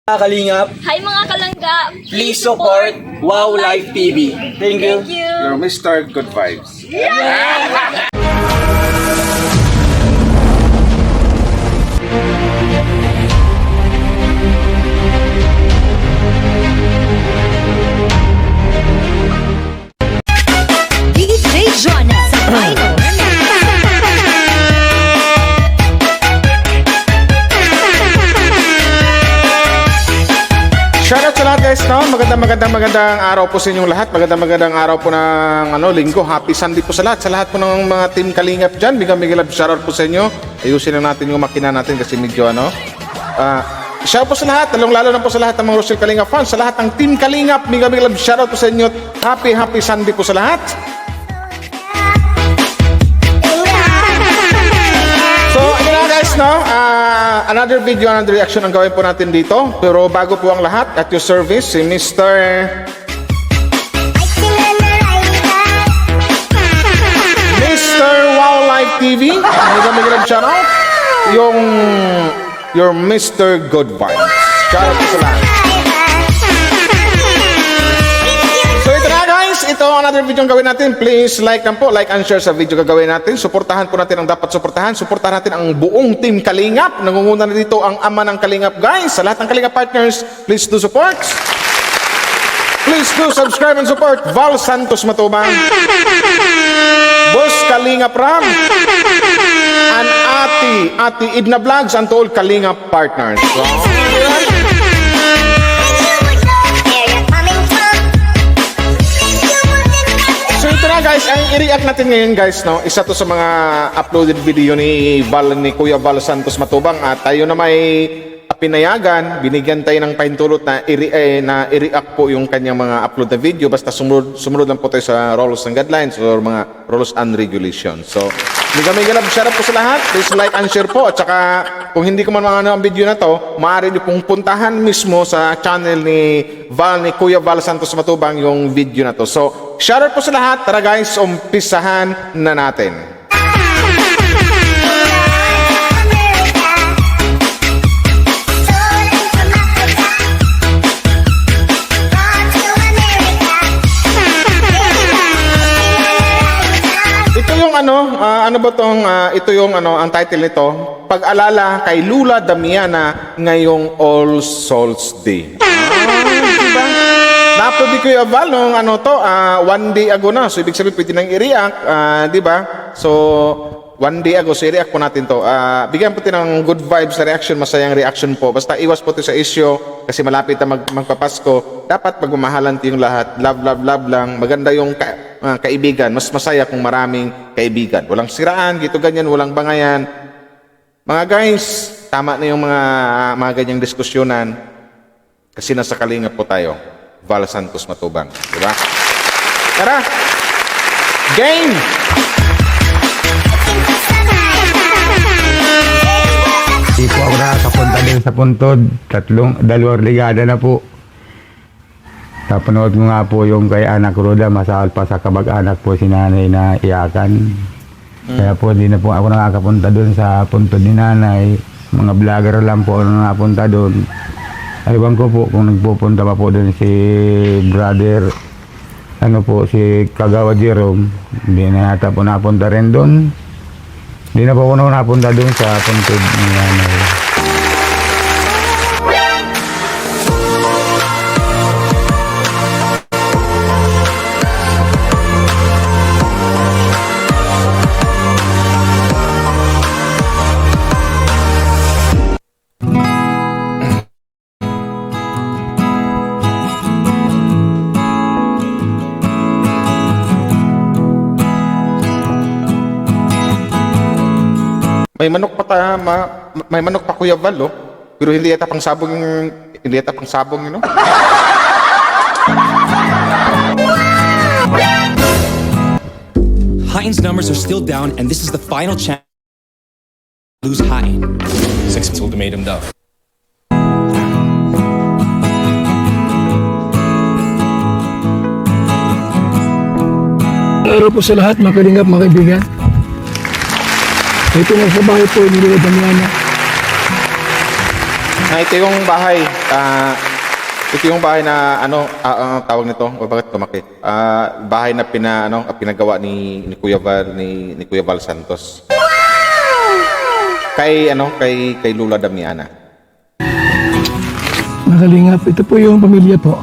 Mga kalingap, Hi mga kalangga! please support Wow Life TV. Thank you. Thank you! You're Mr. Good Vibes. DJ Jonas sa Final. Shoutout sa lahat guys, no? Magandang araw po sa inyong lahat. Magandang araw po ng linggo. Happy Sunday po sa lahat po ng mga team Kalingap dyan. Bigay love shoutout po sa inyo. Ayusin na natin yung makina natin kasi medyo shoutout po sa lahat, lalo na po sa lahat ng mga Rochelle Kalingap fans, sa lahat ng team Kalingap. Bigay love shoutout po sa inyo. Happy Sunday po sa lahat. So, ayun na guys, no? Another video, another reaction ang gawin po natin dito. Pero bago po ang lahat, at your service, si Mr. Wow Life TV. May shoutout. Your Mr. Good Vibes. Shoutout po sa lahat. So ito na guys, ito another video ang gawin natin. Please like lang po, like and share sa video gagawin natin. Suportahan po natin ang dapat suportahan. Suportahan natin ang buong team Kalingap. Nangunguna na dito ang ama ng Kalingap guys. Sa lahat ng Kalingap partners, please do support. Please do subscribe and support Val Santos Matubang, Boss Kalingap Ram, and Ati Idna Vlogs, and to all Kalingap partners. So, So ito na guys, ang i-react natin ngayon guys, no? Isa to sa mga uploaded video ni Kuya Val Santos Matubang at tayo na may pinayagan, binigyan tayo ng pahintulot na i-react po yung kanyang mga upload na video basta sumunod lang po tayo sa rules and guidelines or mga rules and regulations. So, may love shoutout po sa lahat. Please like and share po at saka kung hindi ko man ang video na to, maaari niyo pong puntahan mismo sa channel ni Kuya Val Santos Matubang yung video na to. So, shoutout po sa lahat. Tara guys, umpisahan na natin. Ito yung ang title nito, Pag-alala kay Lula Damiana ngayong All Souls Day. Diba? Napod di Kuya Val nung one day ago na. So ibig sabihin pwede nang i-react, di ba? So one day ago, so i-react po natin to. Bigyan po tayo ng good vibes na reaction, masayang reaction po. Basta iwas po tayo sa issue kasi malapit na magpapasko. Dapat pagmamahalan tayong lahat. Love lang. Maganda yung kaibigan. Mas masaya kung maraming kaibigan. Walang siraan, gito ganyan, walang bangayan. Mga guys, tama na yung mga ganyang diskusyonan kasi nasa Kalingap po tayo. Val Santos Matubang. Diba? Tara! Game! Di po ako nakakapunta din sa Puntod. Dalawang ligada na po. Napanood ko nga po yung kay Anak Roda, masahal pa sa kabag-anak po si nanay na iyakan. Kaya po di na po ako nakakapunta doon sa Puntod ni nanay. Mga vlogger lang po ako nakapunta doon. Aywan ko po kung nagpupunta pa po doon si brother, si Kagawa Jerome. Hindi na yata po napunta rin doon. Hindi na po ako napunta doon sa Puntod ni nanay. May manok pa Kuya Val, oh. Pero hindi yata pang sabong yun, no? Houghton's numbers are still down, and this is the final chance to lose Houghton. 6 ultimatum daw. Araw po sa lahat, mga Kalingap, mga kaibigan. Ito na sa bahay po ni Lula Damiana. Ito yung bahay ito yung bahay na tawag nito, o bakit tumaki? Bahay na pinagawa ni Kuya Val ni Kuya Val Santos. Kay Lula Damiana. Mga kalingap, ito po yung pamilya po.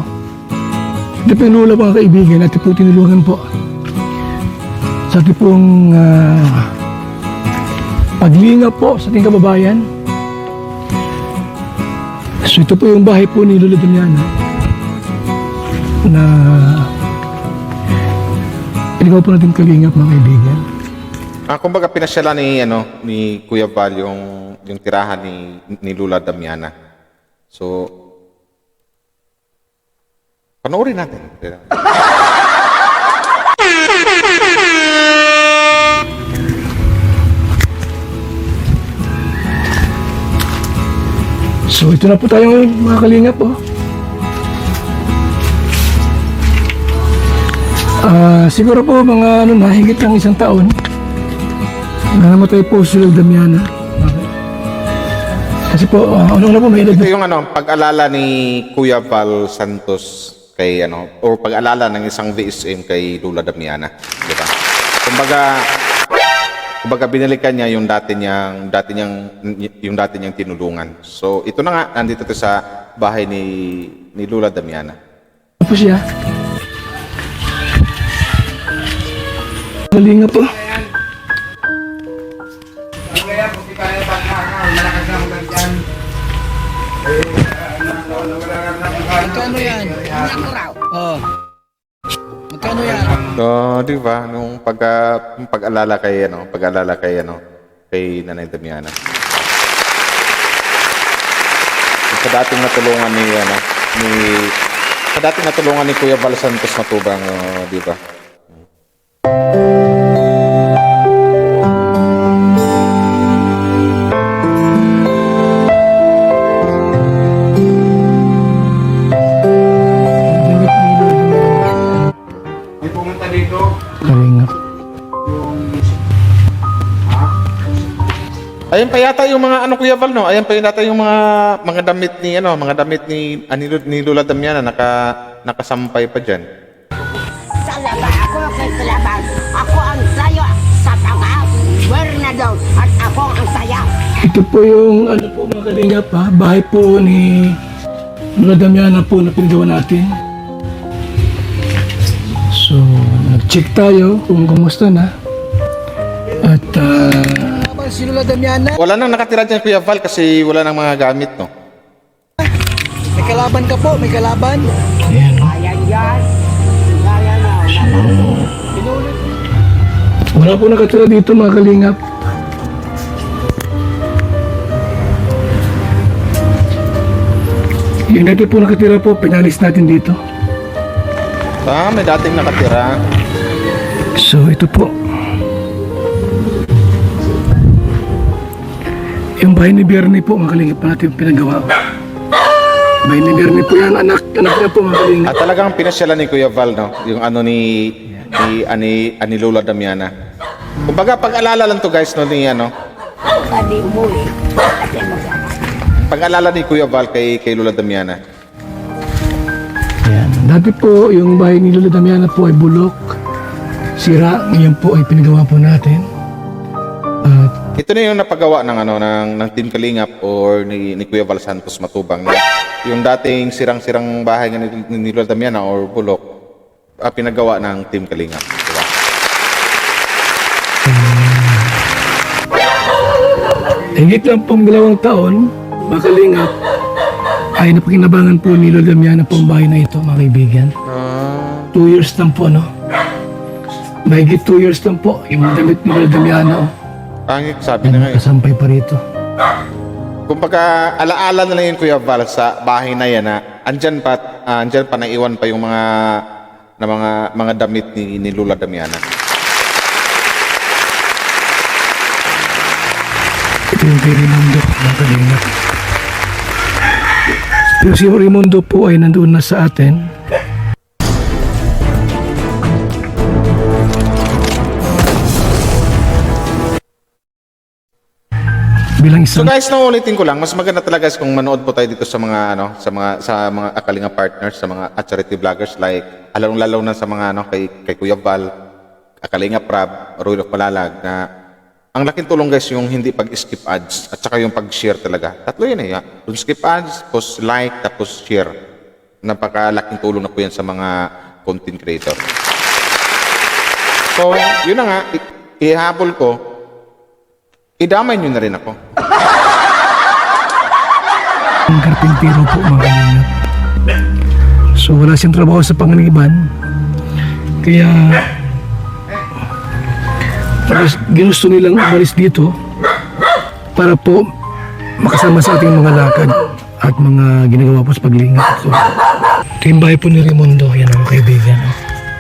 Ito po yung lula po, mga kaibigan. Ito po tinulungan po. Sa ating pong paglingap po sa ating kababayan. So ito po yung bahay po ni Lula Damiana na pinagawa po natin kalingap, mga kaibigan. Kumbaga pinasyalan ni Kuya Val yung tirahan ni Lula Damiana. So panoorin natin. So ito na po tayo ngayon, mga kalingap po. Siguro po mga higit ng isang taon na namatay po si Lula Damiana. Kasi po, na po may edad Ito yung pag-alala ni Kuya Val Santos kay or pag-alala ng isang VSM kay Lula Damiana, di ba? Kumbaga binalikan niya yung dati niyang tinulungan. So ito na nga, nandito to sa bahay ni Lula Damiana. po siya. Galing nga po. Magkano yan? Oh. Magkano yan? So, di ba, nung pag-alala kay Nanay Damiana. Sa dating natulungan ni Kuya Val Santos Matubang, di ba? Galing nga. Ayan pa yata yung mga Kuya Val, no? Ayan pa yata yung mga damit ni Lula Damiana nakasampay pa diyan. Sa labas, ako kay Kalabang. Ako ang sayo sa tanga. Bernardo, at ako ang saya. Ito po yung mga kalingap ha. Bahay po ni Lula Damiana po na pinagawa natin. So, nag-check tayo kung kumusta na. At Si Lula Damiana, Wala nang nakatira diyan Kuya Val kasi wala nang mga gamit, no? may kalaban ka po, may kalaban. ayan. Ayan yan. Ayan na. Wala po nakatira dito, mga kalingap. Yung dati po nakatira po, pinalis natin dito. May dating nakatira. So ito po yung bahay ni Bernie po, mga kalingap, natin pinagawa. Bahay ni Bernie po yan, anak niya po, mga kalingap. At talagang pinasyalan ni Kuya Val, no? Yung ni Lula Damiana. Kumbaga pag-alala lang to guys, no, Sabi mo eh. Kasi masama. pag-alala ni Kuya Val kay Lula Damiana. Ayan. Dati po yung bahay ni Lula Damiana po ay bulok, sira. Ngayon po ay pinagawa po natin. At Ito na yung napagawa ng Team Kalingap or ni Kuya Val Santos Matubang. Yung dating sirang-sirang bahay ni Lula Damiana or bulok, pinagawa ng Team Kalingap. Diba? higit lang pong 2 taon, mga kalingap, ay napakinabangan po ni Lula Damiana po ang bahay na ito, mga kaibigan. 2 years lang po, no? Mahigit 2 years lang po, yung damit ni Lula Damiana, Pangit, sabi na nga eh. kasampay pa rito. Kumbaga, alaala na lang yun Kuya Val sa bahay na yan na andyan pa naiwan pa yung mga damit ni Lula Damiana. Ito yung kay Raimundo, mga kalingap. Pero si Raimundo po ay nandoon na sa atin. bilang So isang guys, naulitin ko lang, mas maganda talaga guys kung manood po tayo dito sa mga sa mga Kalinga partners, sa mga charity vloggers like lalo na sa mga kay Kuya Val, Kalinga Prab, Royal of Malalag na ang laking tulong guys yung hindi pag-skip ads at saka yung pag-share talaga. Tatlo yun eh. Yung skip ads, tapos like, tapos share. Napakalaking tulong na po yan sa mga content creator. So, yun na nga, ihabol ko, idamay nyo na rin ako. karpintero po mga kalingap. So wala siyang trabaho sa panganiban. Kaya ginusto nilang umalis dito para po makasama sa ating mga lakad at mga ginagawa po sa paglingap. So, ito yung bahay po ni Raimundo. Yan mga kaibigan.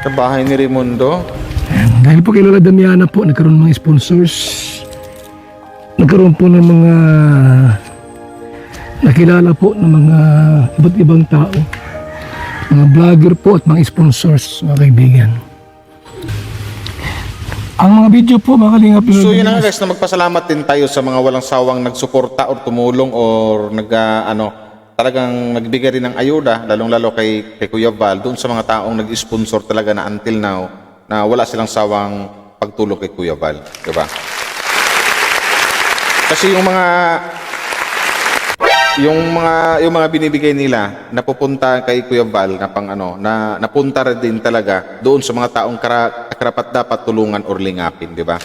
Sa bahay ni Raimundo, Ayan. Dahil po kay Lola Damiana po, nagkaroon ng mga sponsors. Nagkaroon po ng mga nakilala po ng mga iba't ibang tao. Mga vlogger po at mga sponsors, mga kaibigan. Ang mga video po, mga kalingap. so yun na nga guys, na magpasalamat din tayo sa mga walang sawang nagsuporta or tumulong or talagang nagbigay rin ng ayuda, lalong-lalo kay Kuya Val, doon sa mga taong nag-sponsor talaga na until now, na wala silang sawang pagtulong kay Kuya Val, di ba? Kasi yung mga binibigay nila napupunta kay Kuya Val na na napunta rin din talaga doon sa mga taong karapat dapat tulungan or lingapin, di ba?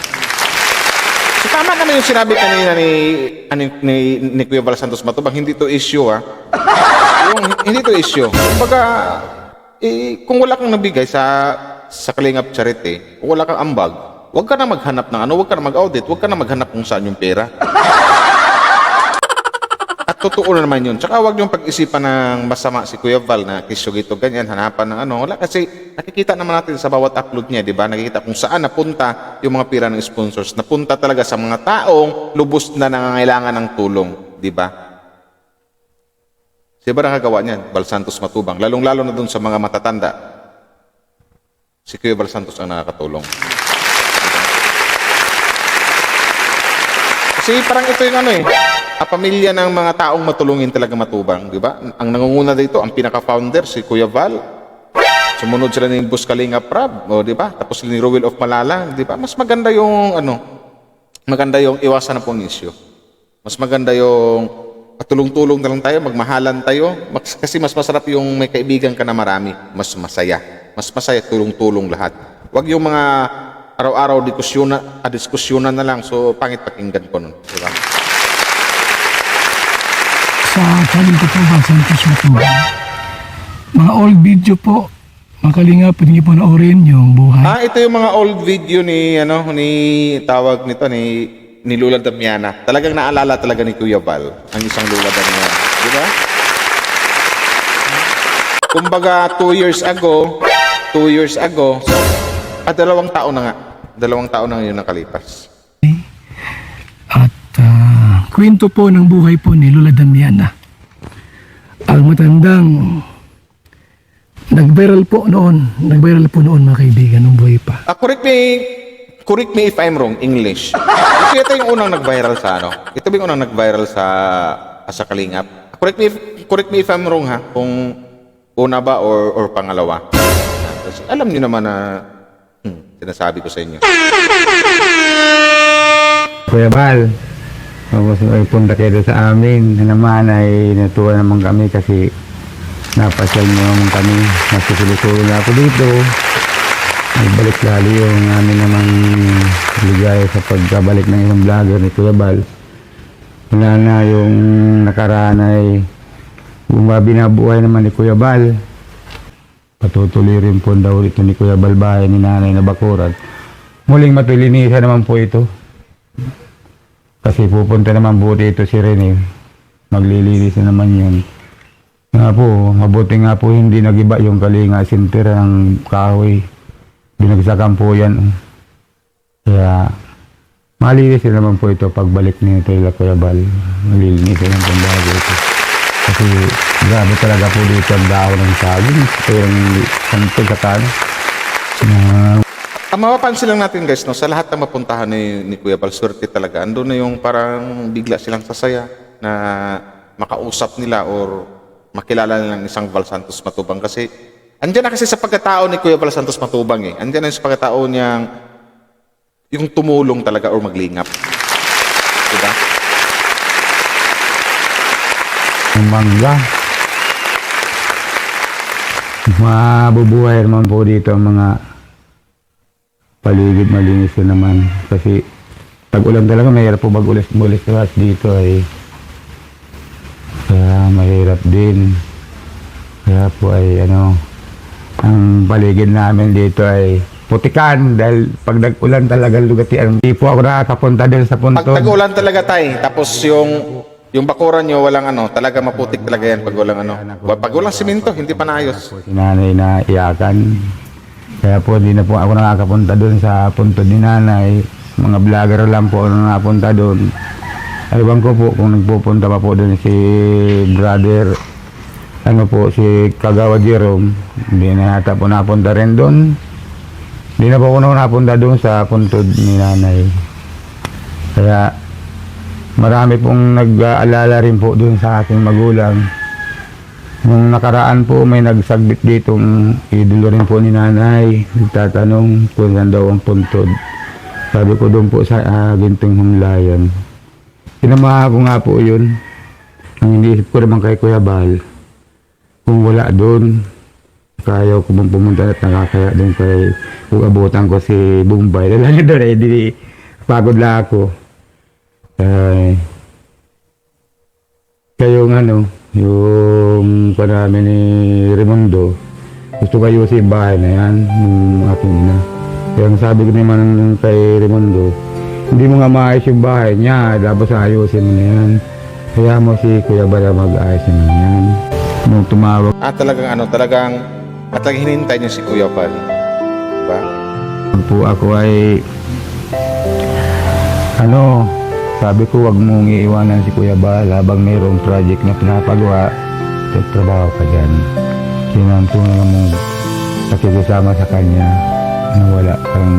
So tama naman yung sinabi kanina ni Kuya Val Santos Matubang, hindi to issue hindi to issue. Kumbaga, kung wala kang nabigay sa Kalingap Charity, kung wala kang ambag, huwag ka na maghanap ng huwag ka na mag-audit, huwag ka na maghanap kung saan yung pera. At totoo na naman yun. Tsaka huwag yung pag-isipan ng masama si Kuya Val na kisyo gito, ganyan, hanapan ng wala. Kasi nakikita naman natin sa bawat upload niya, di ba? Nakikita kung saan napunta yung mga pira ng sponsors. Napunta talaga sa mga taong lubos na nangangailangan ng tulong, di ba? Siya ba nakagawa niyan? Val Santos Matubang. Lalong-lalo na dun sa mga matatanda. Si Kuya Val Santos ang nakakatulong. Kasi parang ito yung pamilya ng mga taong matulungin talaga Matubang, di ba? Ang nangunguna dito, ang pinaka-founder, si Kuya Val. Sumunod sila ni Boss Kalinga Prab, di ba? Tapos ni Royal of Malalang, di ba? Mas maganda yung, maganda yung iwasan na pong issue. Mas maganda yung patulong-tulong na lang tayo, magmahalan tayo. Kasi mas masarap yung may kaibigan ka na marami. Mas masaya. Mas masaya, tulong-tulong lahat. Huwag yung mga araw-araw diskusyonan na lang. So, pangit pakinggan ko nun. Di ba? Sa channel ko po, Val Santos Matubang. Mga old video po, mga kalingap, pwede niyo po naorin yung buhay. Ito yung mga old video ni tawag nito ni Lola Damiana. Talagang naalala talaga ni Kuya Val ang isang Lola Damiana, di ba? Kumbaga 2 years ago, so, 2 taon na nga. 2 taon na yun nakalipas. At kwento po ng buhay po ni Lola Damiana. Ang matandang nag-viral po noon mga kaibigan, nung buhay pa. Correct me if I'm wrong, English. Ito yung unang nag-viral sa Ito ba yung unang nag-viral sa Kalingap? Correct me if I'm wrong kung una ba or pangalawa. Kasi alam niyo naman na sinasabi ko sa inyo. Kuya Val, tapos ay punta kayo sa amin na naman ay natuwa naman kami kasi napasyal niyo naman kami. Nasusulo-sulo na ako dito. Nagbalik lalo yung amin namang ligaya sa pagkabalik ng isang vlogger ni Kuya Val. Wala na yung nakaraan ay binabuhay naman ni Kuya Val. Patutuloy rin po daw ito ni Kuya Val bahay ni Nanay na Bakuran. Muling matulinisan naman po ito. Kasi pupunta naman po dito si Rene. Maglilinis na naman yun. Nga po, mabuti nga po hindi nagiba yung Kalinga Center ng kahoy. Binagsakan po yan. Kaya malinis naman po ito pagbalik nito ila Kuya Val. Malilinis naman po bago ito. Kasi grabe talaga po dito ang dao ng saging. Ito yung santo katano. Ang mapapansin lang natin guys, no, sa lahat ng mapuntahan ni Kuya Bal, swerte talaga. Ando na yung parang bigla silang sasaya na makausap nila or makilala nila ng isang Val Santos Matubang. Kasi andyan na kasi sa pagkatao ni Kuya Val Santos Matubang eh. Andyan na sa pagkatao niyang yung tumulong talaga or maglingap. Diba? Ang mangga. Mabubuhay naman po dito ang mga paligid, malinis na naman. Kasi tag-ulan talaga, mahirap po mag-ulis-ulis dito ay. Kaya mahirap din. Kaya po ay ang paligid namin dito ay putikan dahil pag nag-ulan talaga lugatian. Hindi po ako nakakapunta din sa puntod. Pag tag-ulan talaga tay, tapos yung bakuran nyo walang talaga maputik talaga yan pag walang Pag walang simento, hindi pa naayos. Si nanay na iyakan. Kaya po hindi na po ako nakakapunta doon sa puntod ni nanay. Mga vlogger lang po ang nakapunta doon. Ewan ko po kung nagpupunta pa po doon si brother, si Kagawa Jerome. Hindi na yata po napunta rin doon. Hindi na po ako napunta doon sa puntod ni nanay. Kaya marami pong nag-aalala rin po doon sa aking magulang. Nung nakaraan po may nagsagbit ditong idolo rin po ni nanay. Nagtatanong kung saan daw ang puntod. Sabi ko doon po sa Gintong Humlayan. Sinamahan ko nga po yun. Ang iniisip ko naman kay Kuya Bal, kung wala doon, kaya ko bang pumunta at nakakaya doon kay kung abutan ko si Bombay. Dala niya doon di pagod lang ako. Kayo yung namin ni Raimundo, gusto kayo sa bahay na yan, yung aking ina. Kaya ang sabi ko naman kay Raimundo, hindi mo nga maayos yung bahay niya, dapat ayusin mo na yan. Kaya mo si Kuya Bala mag-ayos na yan. Nung tumawag Talagang hinintay niya si Kuya Bal. Diba? po ako ay sabi ko wag mong iiwanan si Kuya Bal habang mayroong project na pinapagawa, trabaho ka dyan. Sinantungan mong pakikisama sa kanya na wala kang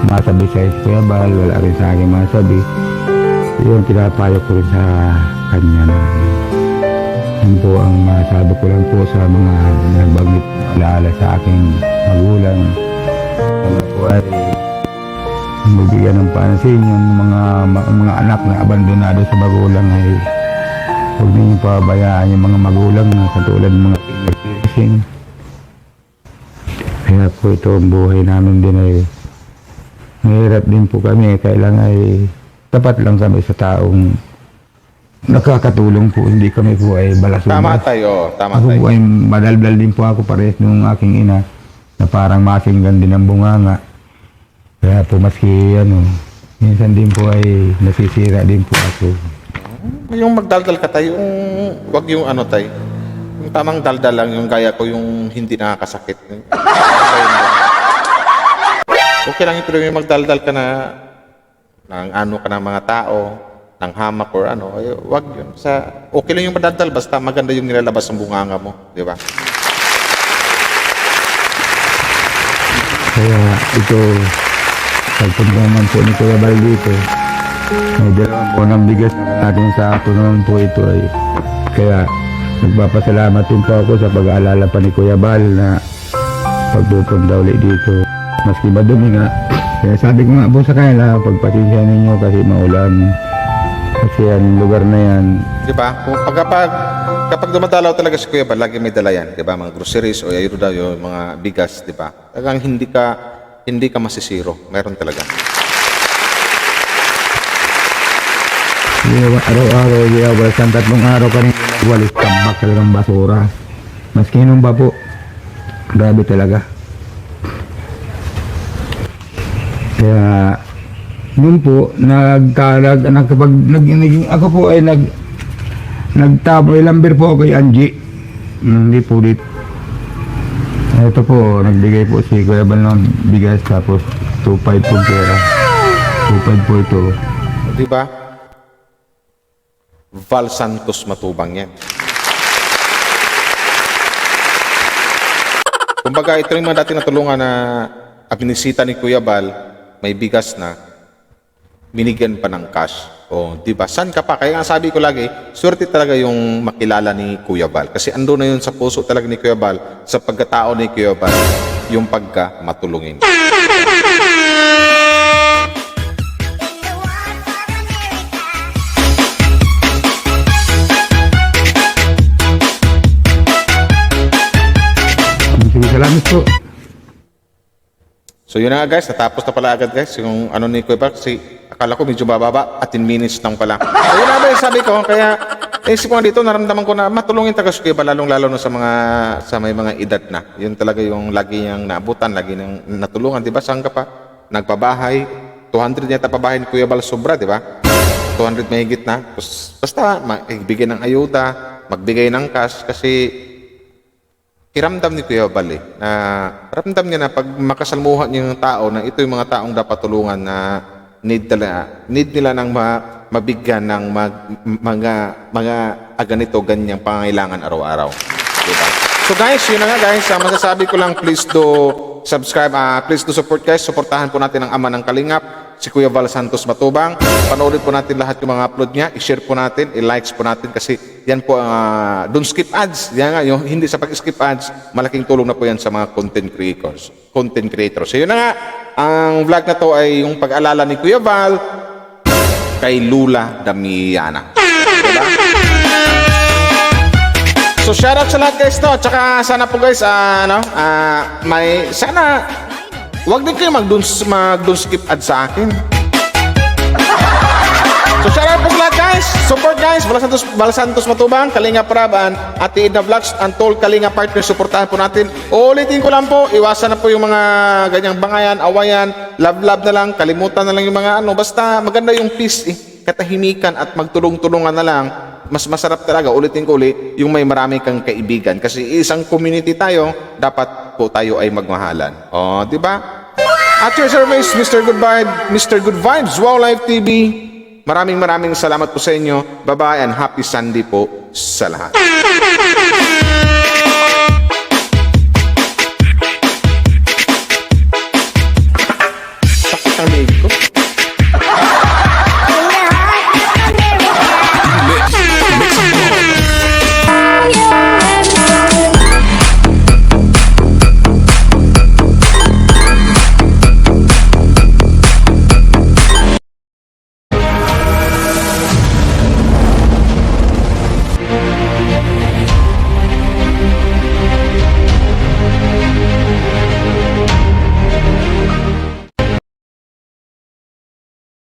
masabi sa Kuya Bal, wala rin sa akin masabi. Yun, pinapayo ko rin sa kanya na yun po ang masabi ko lang po sa mga nagbagit alaala sa aking magulang. Po ay mabigyan ng pansin yung mga anak na abandonado sa magulang ay huwag niyo pabayaan yung mga magulang na katulad ng mga pinag-ising. Kaya po ito ang buhay namin din ay mahirap din po kami. Kailangan ay tapat lang kami sa taong nakakatulong po. Hindi kami po ay balasubas. Tama tayo. Ako po ay madaldal din po ako parehas ng aking ina na parang masinggan din ang bunganga. Kaya po maski minsan din po ay nasisira din po ako. Yung magdaldal ka tayo, wag yung tay. Yung tamang daldal lang, yung gaya ko, yung hindi nakakasakit. Okay lang pero yung magdaldal ka na ng ka ng mga tao, ng hamak or wag yun. Okay lang yung magdaldal, basta maganda yung nilalabas ng bunganga mo, di ba? Kaya ito, pagpunta naman po ni Kuya Bal dito, may dalawang po ng bigas na ating sa naman po ito ay. Kaya nagpapasalamat din po ako sa pag-aalala pa ni Kuya Bal na pagpupunta ulit dito. Maski madumi nga. Kaya sabi ko nga po sa kanila, pagpasensya ninyo kasi maulan. Kasi ang lugar na yan. Di ba? Kapag dumadalaw talaga si Kuya Bal, lagi may dala yan. Di ba? Mga groceries o ayun daw yung mga bigas, di ba? Talagang hindi ka masisiro. Meron talaga. Araw-araw, isang 3 araw kanina nagwalis tambak talagang basura. Maski nung ba po, grabe talaga. Kaya, noon po, ako po ay nagtabo, ilambir po ako kay Angie. Hindi po dito. Ito po, nagbigay po si Kuya Bal ng bigas tapos 2.5 po pera. 2.5 po ito. Di ba? Val Santos Matubang yan. Kumbaga, ito yung mga dati natulungan na binisita ni Kuya Bal, may bigas na, binigyan pa ng cash. O, di ba? San ka pa? Kaya nga sabi ko lagi, swerte talaga yung makilala ni Kuya Bal. Kasi ando na yun sa puso talaga ni Kuya Bal, sa pagkatao ni Kuya Bal, yung pagka matulungin. Sige, salamat po. So yun na nga guys, natapos na pala agad guys yung ano ni Kuya Bal kasi akala ko medyo bababa at 10 minutes lang pala. So yun na ba yung sabi ko, kaya isip ko nga dito, naramdaman ko na matulungin talaga si Kuya Bal, lalong-lalo na sa may mga edad na. Yun talaga yung lagi niyang naabutan, lagi niyang natulungan, di ba? Saan ka pa? Nagpabahay, 200 yata pabahay ni Kuya Bal sobra, di ba? 200 mahigit na. Basta magbigay ng ayuda, magbigay ng cash kasi iramdam ni Kuya Bal na ramdam niya na pag makasalmuhan niya yung tao na ito yung mga taong dapat tulungan na need nila ng mabigyan ng mga ganito ganyang pangangailangan araw-araw. Diba? So guys, yun na nga guys, masasabi ko lang, please do subscribe, please do support guys, supportahan po natin ang ama ng Kalingap, si Kuya Val Santos Matubang. Panoorin po natin lahat yung mga upload niya, i-share po natin, i-likes po natin kasi yan po, don't skip ads. Yan nga, yung hindi sa pag-skip ads, malaking tulong na po yan sa mga content creators. So yun na nga, ang vlog na to ay yung pag-alala ni Kuya Val kay Lula Damiana. Diba? So shoutout sa lahat guys to. Tsaka sana po guys, sana wag din kayo mag-don't skip ad sa akin. So shoutout po sa lahat guys. Support guys. Val Santos Matubang, Kalinga Paraban, Ate Edna Vlogs, Antol Kalinga Partner. Supportahan po natin. Uulitin ko lang po, iwasan na po yung mga ganyang bangayan, awayan, love na lang, kalimutan na lang yung mga basta maganda yung peace katahimikan at magtulong-tulungan na lang. Mas masarap talaga, ulitin ko ulit, yung may marami kang kaibigan. Kasi isang community tayo, dapat po tayo ay magmahalan. O, di ba? At your service, Mr. Good Vibes, Wow Life TV. Maraming salamat po sa inyo. Bye-bye and happy Sunday po sa lahat.